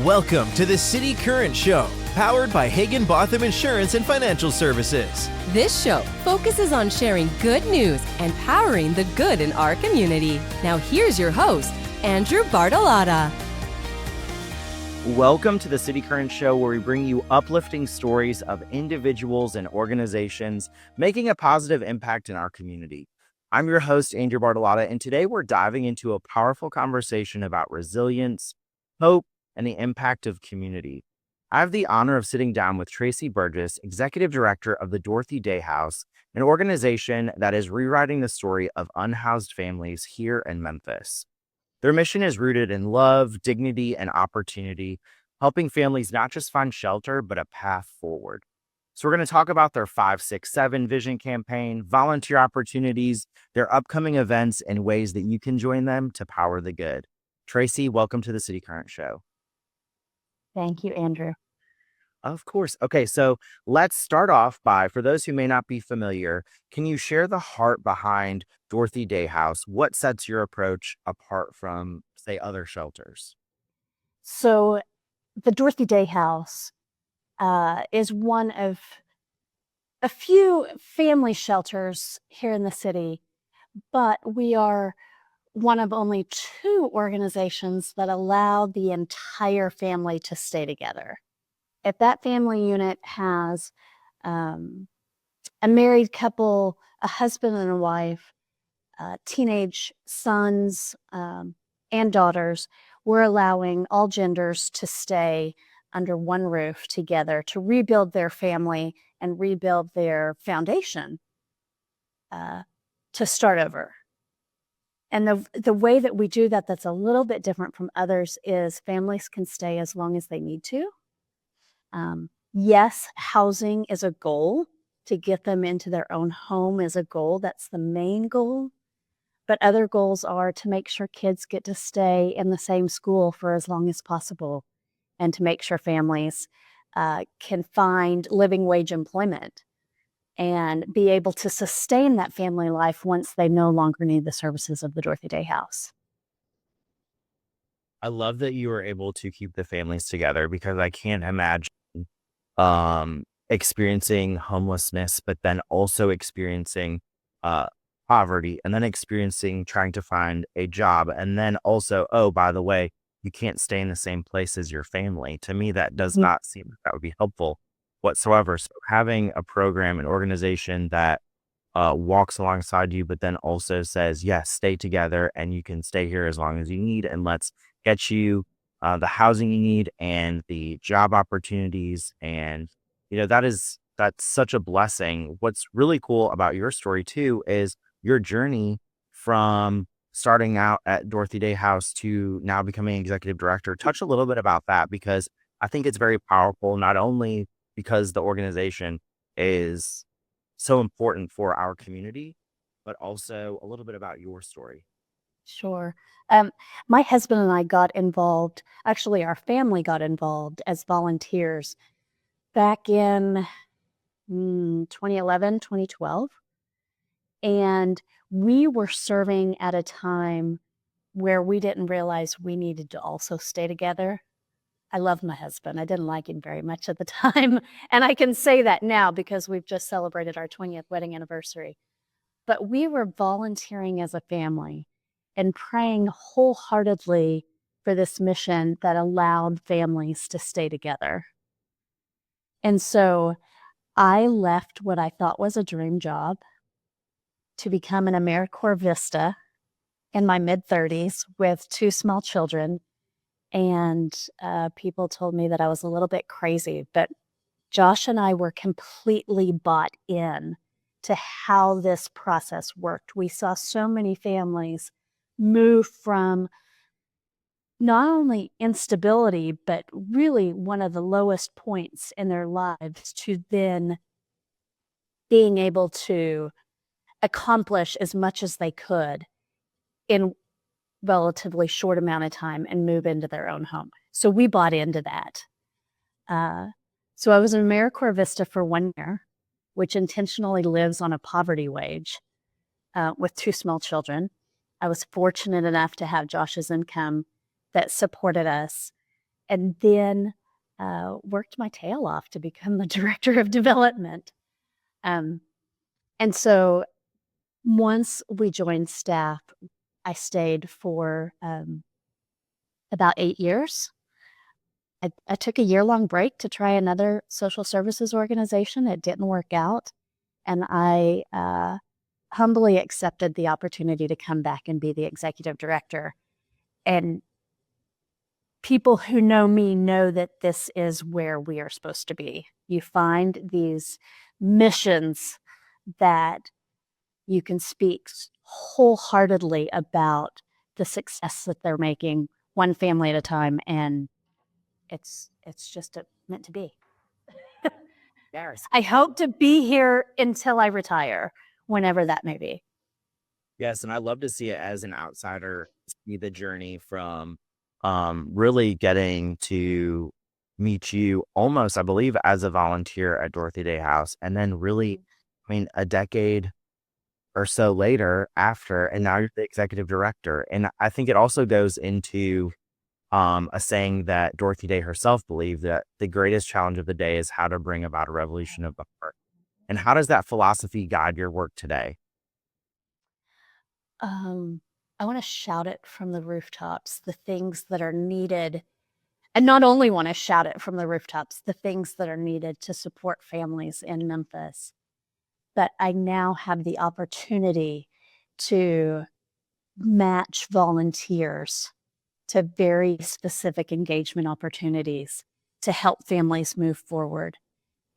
Welcome to the City Current Show, powered by Hagen-Botham Insurance and Financial Services. This show focuses on sharing good news and powering the good in our community. Now here's your host, Andrew Bartolotta. Welcome to the cityCURRENT Show, where we bring you uplifting stories of individuals and organizations making a positive impact in our community. I'm your host, Andrew Bartolotta, and today we're diving into a powerful conversation about resilience, hope, and the impact of community. I have the honor of sitting down with Tracy Burgess, Executive Director of the Dorothy Day House, an organization that is rewriting the story of unhoused families here in Memphis. Their mission is rooted in love, dignity, and opportunity, helping families not just find shelter, but a path forward. So we're going to talk about their 567 vision campaign, volunteer opportunities, their upcoming events, and ways that you can join them to power the good. Tracy, welcome to the cityCURRENT Show. Thank you, Andrew. Of course. Okay, so let's start off by, for those who may not be familiar, can you share the heart behind Dorothy Day House? What sets your approach apart from, say, other shelters? So the Dorothy Day House is one of a few family shelters here in the city, but we are one of only two organizations that allow the entire family to stay together. If that family unit has a married couple, a husband and a wife, teenage sons and daughters, we're allowing all genders to stay under one roof together to rebuild their family and rebuild their foundation to start over. And the way that we do that that's a little bit different from others is families can stay as long as they need to. Yes, housing is a goal. To get them into their own home is a goal. That's the main goal. But other goals are to make sure kids get to stay in the same school for as long as possible, and to make sure families can find living wage employment and be able to sustain that family life once they no longer need the services of the Dorothy Day House. I love that you were able to keep the families together, because I can't imagine experiencing homelessness, but then also experiencing poverty, and then experiencing trying to find a job, and then also, oh, by the way, you can't stay in the same place as your family. To me, that does not seem like that would be helpful whatsoever. So having a program, an organization that walks alongside you, but then also says, yes, stay together and you can stay here as long as you need, and let's get you the housing you need and the job opportunities. And, that's such a blessing. What's really cool about your story too is your journey from starting out at Dorothy Day House to now becoming executive director. Touch a little bit about that, because I think it's very powerful, not only because the organization is so important for our community, but also a little bit about your story. Sure. My husband and I got involved, actually our family got involved as volunteers back in 2011, 2012. And we were serving at a time where we didn't realize we needed to also stay together. I love my husband. I didn't like him very much at the time. And I can say that now because we've just celebrated our 20th wedding anniversary. But we were volunteering as a family and praying wholeheartedly for this mission that allowed families to stay together. And so I left what I thought was a dream job to become an AmeriCorps Vista in my mid-30s with two small children. And people told me that I was a little bit crazy, but Josh and I were completely bought in to how this process worked. We saw so many families move from not only instability, but really one of the lowest points in their lives to then being able to accomplish as much as they could in relatively short amount of time and move into their own home. So we bought into that. So I was an AmeriCorps Vista for 1 year, which intentionally lives on a poverty wage with two small children. I was fortunate enough to have Josh's income that supported us. and then worked my tail off to become the director of development. And so once we joined staff, I stayed for about 8 years. I took a year-long break to try another social services organization. It didn't work out, and I humbly accepted the opportunity to come back and be the executive director. And people who know me know that this is where we are supposed to be. You find these missions that you can speak wholeheartedly about the success that they're making one family at a time, and it's just meant to be. Yes. I hope to be here until I retire, whenever that may be. Yes, and I love to see it as an outsider, see the journey from really getting to meet you almost, I believe, as a volunteer at Dorothy Day House, and then really, I mean, a decade or so later after, and now you're the executive director. And I think it also goes into a saying that Dorothy Day herself believed, that the greatest challenge of the day is how to bring about a revolution of the heart. And how does that philosophy guide your work today? I want to shout it from the rooftops, the things that are needed. And not only want to shout it from the rooftops, the things that are needed to support families in Memphis, but I now have the opportunity to match volunteers to very specific engagement opportunities to help families move forward.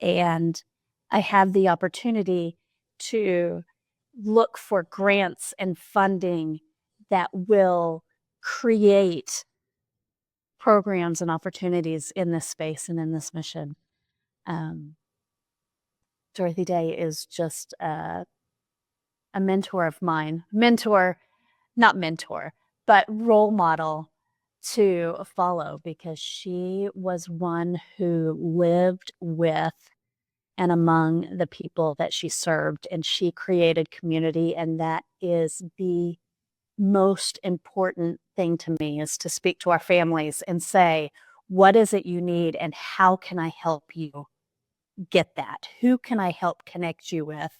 And I have the opportunity to look for grants and funding that will create programs and opportunities in this space and in this mission. Dorothy Day is just a mentor of mine. Not mentor, but role model to follow, because she was one who lived with and among the people that she served, and she created community. And that is the most important thing to me, is to speak to our families and say, what is it you need and how can I help you get that? Who can I help connect you with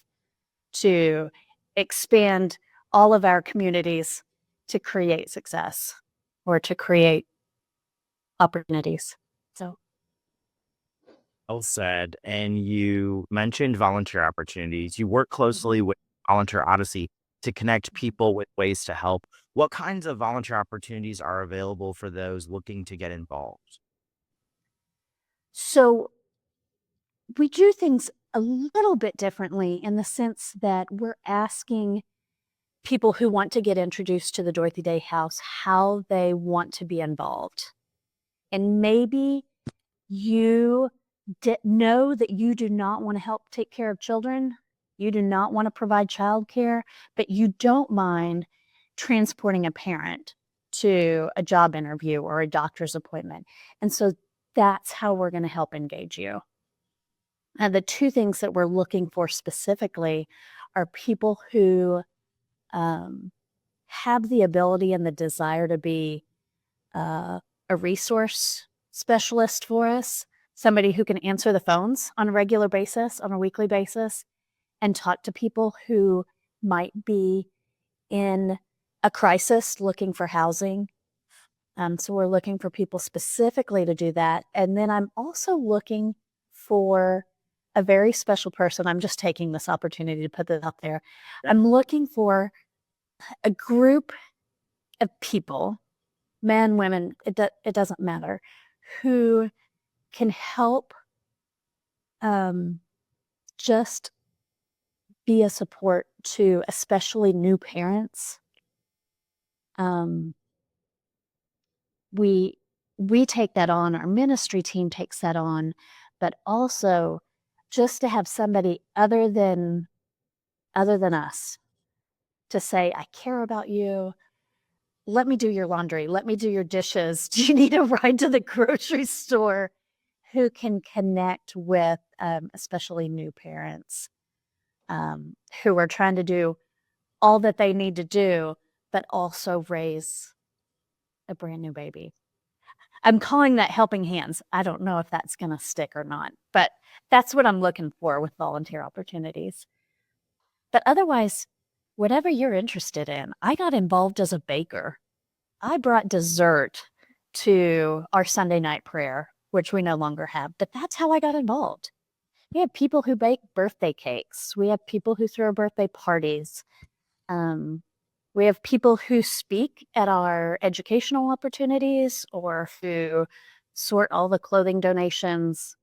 to expand all of our communities to create success or to create opportunities? So, Well said. And you mentioned volunteer opportunities. You work closely with Volunteer Odyssey to connect people with ways to help. What kinds of volunteer opportunities are available for those looking to get involved? so we do things a little bit differently, in the sense that we're asking people who want to get introduced to the Dorothy Day House how they want to be involved. And maybe you know that you do not want to help take care of children, you do not want to provide childcare, but you don't mind transporting a parent to a job interview or a doctor's appointment. And so that's how we're going to help engage you. And the two things that we're looking for specifically are people who have the ability and the desire to be a resource specialist for us, somebody who can answer the phones on a regular basis, on a weekly basis, and talk to people who might be in a crisis looking for housing. So we're looking for people specifically to do that. And then I'm also looking for a very special person. I'm just taking this opportunity to put this out there. I'm looking for a group of people, men, women, it doesn't matter, who can help just be a support to especially new parents. We take that on, our ministry team takes that on, but also just to have somebody other than us to say, I care about you. Let me do your laundry. Let me do your dishes. Do you need a ride to the grocery store? Who can connect with especially new parents who are trying to do all that they need to do, but also raise a brand new baby. I'm calling that helping hands. I don't know if that's going to stick or not, but that's what I'm looking for with volunteer opportunities. But otherwise, whatever you're interested in, I got involved as a baker. I brought dessert to our Sunday night prayer, which we no longer have, but that's how I got involved. We have people who bake birthday cakes. We have people who throw birthday parties. We have people who speak at our educational opportunities or who sort all the clothing donations.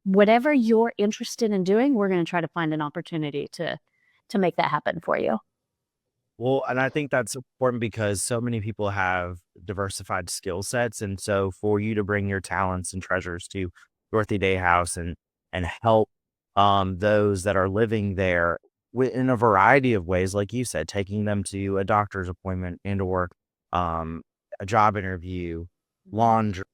Whatever you're interested in doing, we're going to try to find an opportunity to make that happen for you. Well, and I think that's important because so many people have diversified skill sets. And so for you to bring your talents and treasures to Dorothy Day House and help those that are living there in a variety of ways, like you said, taking them to a doctor's appointment and or um, a job interview, laundry,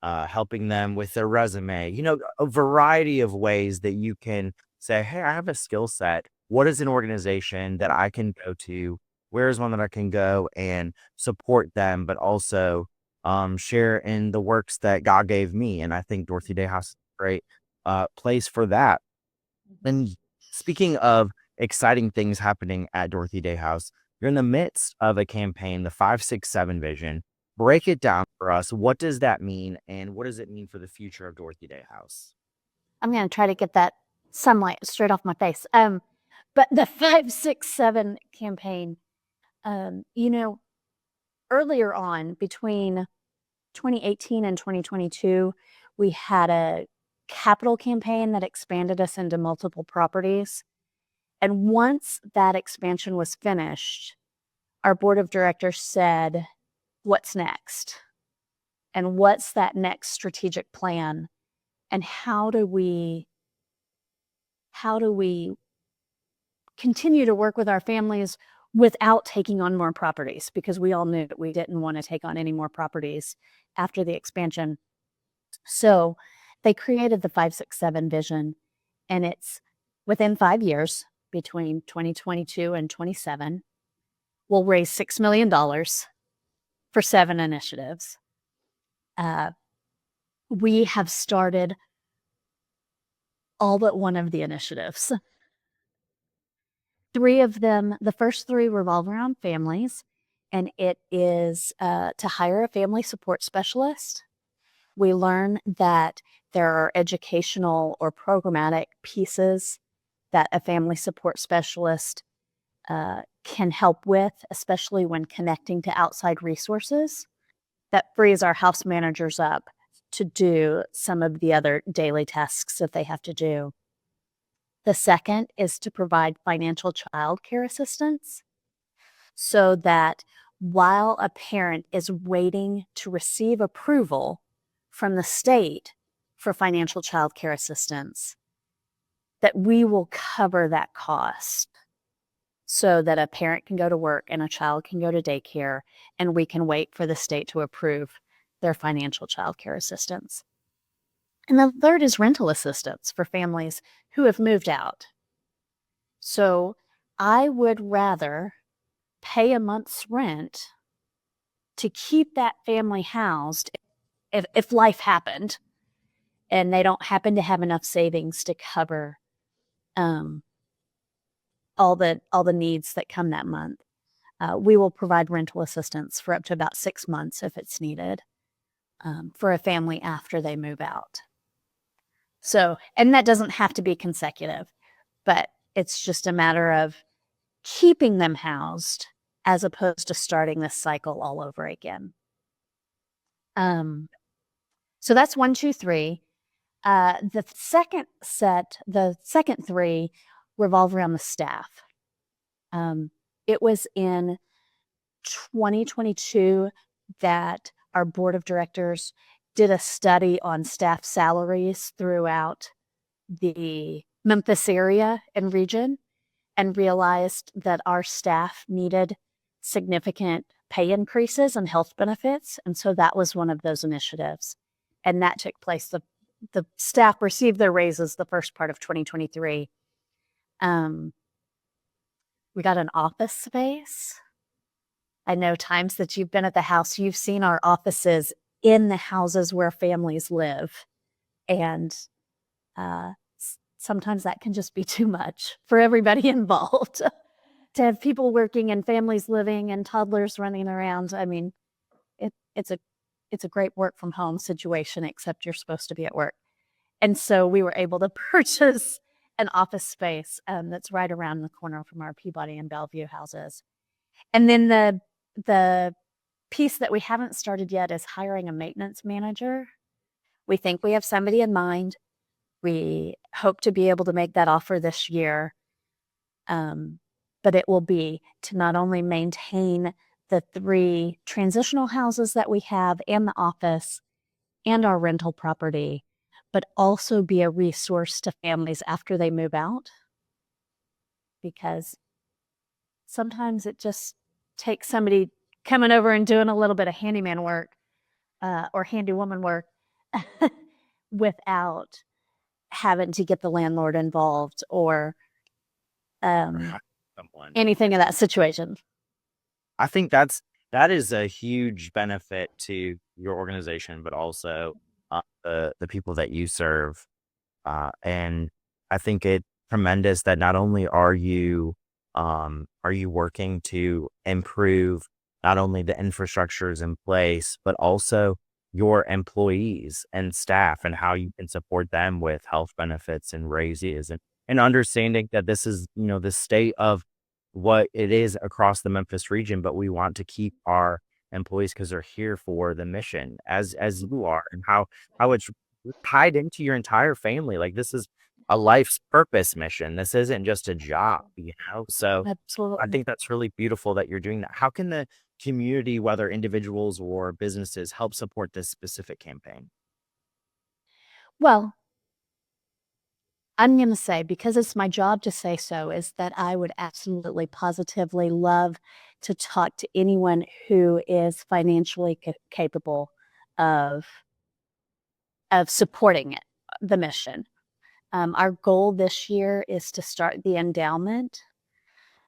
helping them with their resume, a variety of ways that you can say, hey, I have a skill set. What is an organization that I can go to? Where is one that I can go and support them, but also share in the works that God gave me? And I think Dorothy Day House is a great place for that. And speaking of exciting things happening at Dorothy Day House, you're in the midst of a campaign, the 567 vision. Break it down for us. What does that mean? And what does it mean for the future of Dorothy Day House? I'm going to try to get that sunlight straight off my face. But the 567 campaign, earlier on between 2018 and 2022, we had a capital campaign that expanded us into multiple properties. And once that expansion was finished, our board of directors said, what's next? And what's that next strategic plan? And how do we continue to work with our families without taking on more properties? Because we all knew that we didn't want to take on any more properties after the expansion. So they created the 567 vision, and it's within 5 years, between 2022 and 27, we'll raise $6 million for 7 initiatives. We have started all but one of the initiatives. 3 of them, the first 3 revolve around families, and it is to hire a family support specialist. We learn that there are educational or programmatic pieces that a family support specialist can help with, especially when connecting to outside resources. That frees our house managers up to do some of the other daily tasks that they have to do. The second is to provide financial child care assistance so that while a parent is waiting to receive approval from the state for financial child care assistance, that we will cover that cost so that a parent can go to work and a child can go to daycare, and we can wait for the state to approve their financial child care assistance. And the third is rental assistance for families who have moved out. So I would rather pay a month's rent to keep that family housed if life happened and they don't happen to have enough savings to cover all the needs that come that month. We will provide rental assistance for up to about 6 months if it's needed for a family after they move out. So, and that doesn't have to be consecutive, but it's just a matter of keeping them housed as opposed to starting this cycle all over again. So that's 1, 2, 3. The second 3 revolve around the staff. It was in 2022 that our board of directors did a study on staff salaries throughout the Memphis area and region and realized that our staff needed significant pay increases and health benefits. And so that was one of those initiatives. And that took place. The staff received their raises the first part of 2023. We got an office space. I know times that you've been at the house, you've seen our offices in the houses where families live. And sometimes that can just be too much for everybody involved. To have people working and families living and toddlers running around. I mean, it's a great work from home situation, except you're supposed to be at work. And so we were able to purchase an office space that's right around the corner from our Peabody and Bellevue houses. And then the piece that we haven't started yet is hiring a maintenance manager. We think we have somebody in mind. We hope to be able to make that offer this year. But it will be to not only maintain the 3 transitional houses that we have and the office and our rental property, but also be a resource to families after they move out. Because sometimes it just takes somebody coming over and doing a little bit of handyman work or handywoman work without having to get the landlord involved or anything in that situation. I think that is a huge benefit to your organization, but also the people that you serve. And I think it's tremendous that not only are you working to improve not only the infrastructures in place, but also your employees and staff and how you can support them with health benefits and raises and understanding that this is, the state of what it is across the Memphis region, but we want to keep our employees because they're here for the mission as you are, and how it's tied into your entire family. Like, this is a life's purpose mission. This isn't just a job. So I Absolutely. think that's really beautiful that you're doing that. How can the community, whether individuals or businesses, help support this specific campaign? Well, I'm going to say, because it's my job to say so, is that I would absolutely, positively love to talk to anyone who is financially capable of supporting it, the mission. Our goal this year is to start the endowment.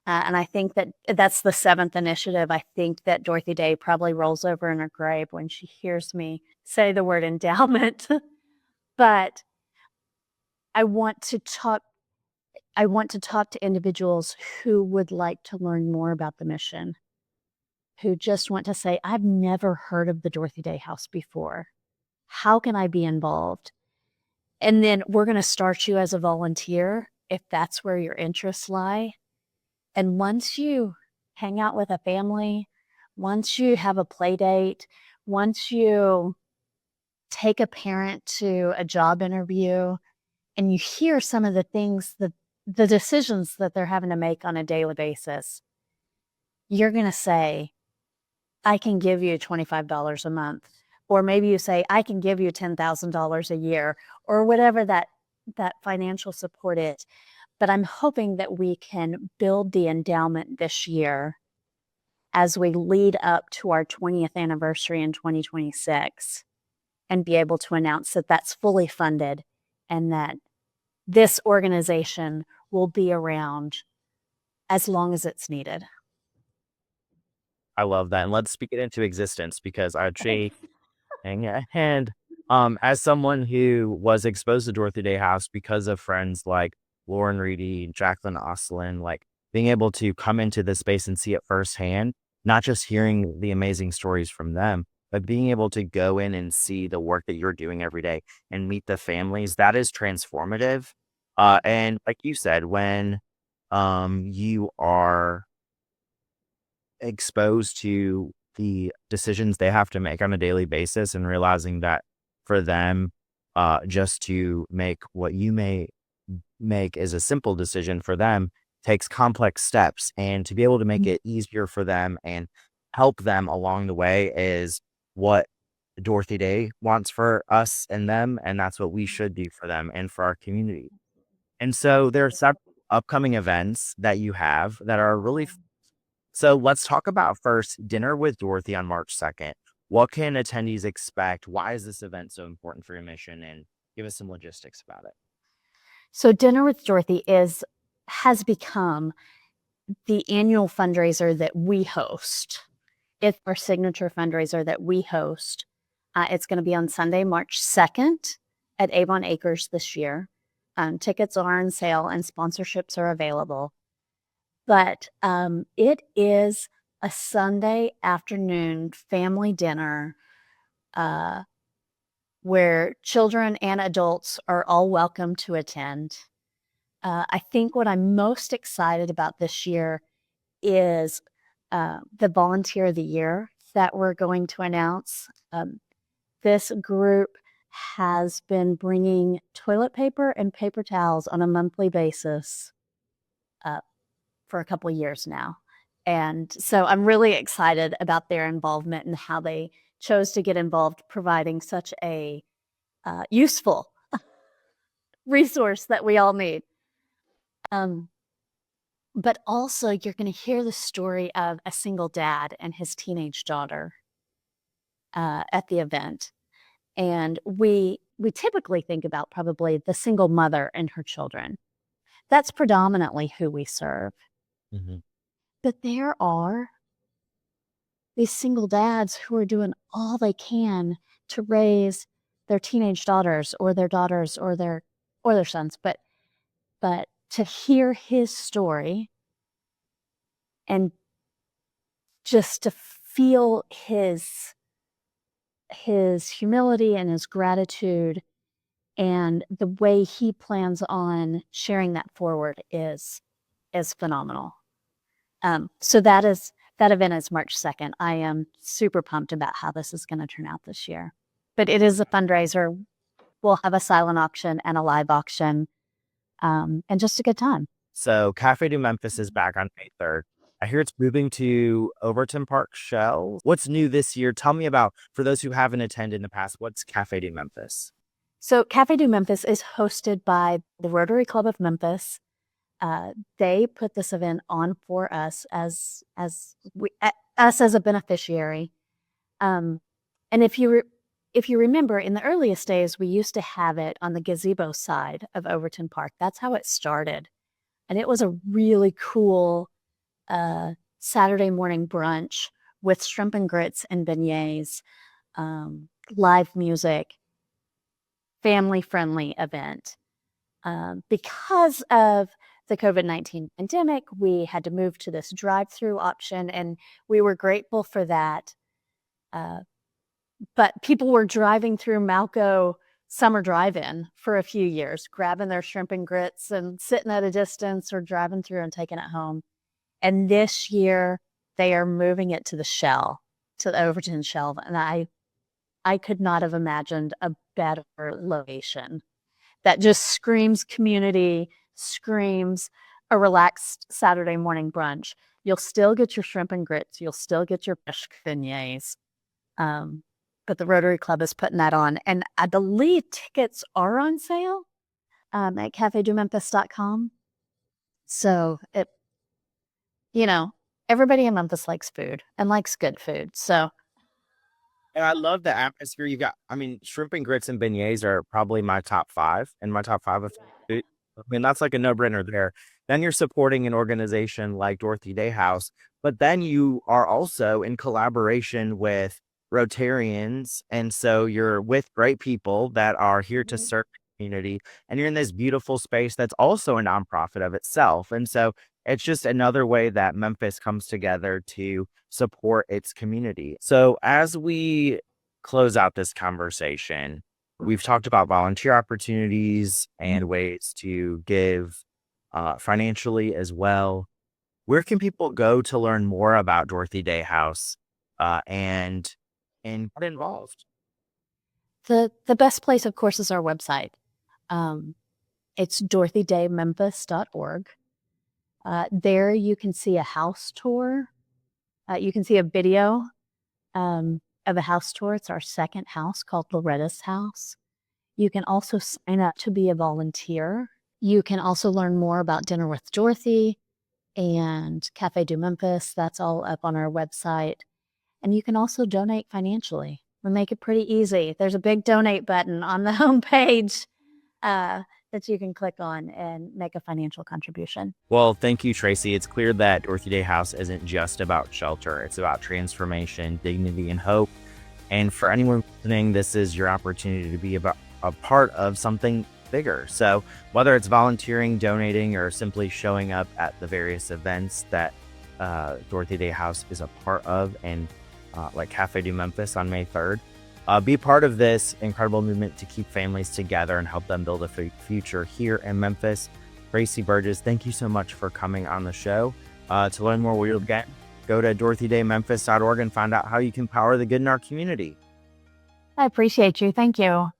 And I think that that's the 7th initiative. I think that Dorothy Day probably rolls over in her grave when she hears me say the word endowment. But I want to talk to individuals who would like to learn more about the mission, who just want to say, I've never heard of the Dorothy Day House before. How can I be involved? And then we're going to start you as a volunteer if that's where your interests lie. And once you hang out with a family, once you have a play date, once you take a parent to a job interview, and you hear some of the things, the decisions that they're having to make on a daily basis, you're going to say, I can give you $25 a month. Or maybe you say, I can give you $10,000 a year, or whatever that financial support is. But I'm hoping that we can build the endowment this year as we lead up to our 20th anniversary in 2026 and be able to announce that that's fully funded and that this organization will be around as long as it's needed. I love that. And let's speak it into existence because Okay. and as someone who was exposed to Dorothy Day House because of friends like Lauren Reedy, Jacqueline Oslin, like being able to come into this space and see it firsthand, not just hearing the amazing stories from them, but being able to go in and see the work that you're doing every day and meet the families, that is transformative. And like you said, when you are exposed to the decisions they have to make on a daily basis and realizing that for them, just to make what you may make is a simple decision for them takes complex steps, and to be able to make it easier for them and help them along the way is what Dorothy Day wants for us and them, and that's what we should do for them and for our community. And so there are several upcoming events that you have that are really so let's talk about first Dinner with Dorothy on March 2nd. What can attendees expect? Why is this event so important for your mission? And give us some logistics about it. So Dinner with Dorothy has become the annual fundraiser that we host. It's our signature fundraiser that we host. It's going to be on Sunday, March 2nd at Avon Acres this year. Tickets are on sale and sponsorships are available. But it is a Sunday afternoon family dinner where children and adults are all welcome to attend. I think what I'm most excited about this year is the Volunteer of the Year that we're going to announce. This group has been bringing toilet paper and paper towels on a monthly basis for a couple of years now. And so I'm really excited about their involvement and how they chose to get involved, providing such a useful resource that we all need. But also, you're going to hear the story of a single dad and his teenage daughter at the event. And we typically think about probably the single mother and her children. That's predominantly who we serve. Mm-hmm. But there are these single dads who are doing all they can to raise their teenage daughters or their sons. But to hear his story and just to feel his humility and his gratitude and the way he plans on sharing that forward is phenomenal. So that event is March 2nd. I am super pumped about how this is going to turn out this year. But it is a fundraiser. We'll have a silent auction and a live auction, and just a good time. So Cafe du Memphis is back on May 3rd. I hear it's moving to Overton Park Shell. What's new this year? Tell me about, for those who haven't attended in the past, what's Cafe du Memphis? So Cafe du Memphis is hosted by the Rotary Club of Memphis. They put this event on for us as a beneficiary. And if you remember, in the earliest days, we used to have it on the gazebo side of Overton Park. That's how it started. And it was a really cool Saturday morning brunch with shrimp and grits and beignets, live music, family-friendly event. Because of the COVID-19 pandemic, we had to move to this drive-through option, and we were grateful for that. But people were driving through Malco Summer Drive-In for a few years, grabbing their shrimp and grits and sitting at a distance or driving through and taking it home. And this year, they are moving it to the Shell, to the Overton Shell. And I could not have imagined a better location that just screams community, screams a relaxed Saturday morning brunch. You'll still get your shrimp and grits. You'll still get your fish beignets. But the Rotary Club is putting that on. And I believe tickets are on sale at cafedumemphis.com. So everybody in Memphis likes food and likes good food. So. And I love the atmosphere you got. I mean, shrimp and grits and beignets are probably my top 5 of food. I mean, that's like a no-brainer there. Then you're supporting an organization like Dorothy Day House, but then you are also in collaboration with Rotarians. And so you're with great people that are here to serve the community. And you're in this beautiful space that's also a nonprofit of itself. And so it's just another way that Memphis comes together to support its community. So as we close out this conversation, we've talked about volunteer opportunities and ways to give financially as well. Where can people go to learn more about Dorothy Day House and get involved? The best place, of course, is our website. It's dorothydaymemphis.org. There you can see a house tour. You can see a video of a house tour. It's our second house called Loretta's House. You can also sign up to be a volunteer. You can also learn more about Dinner with Dorothy and Cafe du Memphis. That's all up on our website. And you can also donate financially. We make it pretty easy. There's a big donate button on the homepage that you can click on and make a financial contribution. Well, thank you, Tracy. It's clear that Dorothy Day House isn't just about shelter. It's about transformation, dignity, and hope. And for anyone listening, this is your opportunity to be a part of something bigger. So whether it's volunteering, donating, or simply showing up at the various events that Dorothy Day House is a part of, and like Cafe du Memphis on May 3rd, be part of this incredible movement to keep families together and help them build a future here in Memphis. Tracy Burgess, thank you so much for coming on the show. To learn more where you'll get, go to dorothydaymemphis.org and find out how you can power the good in our community. I appreciate you. Thank you.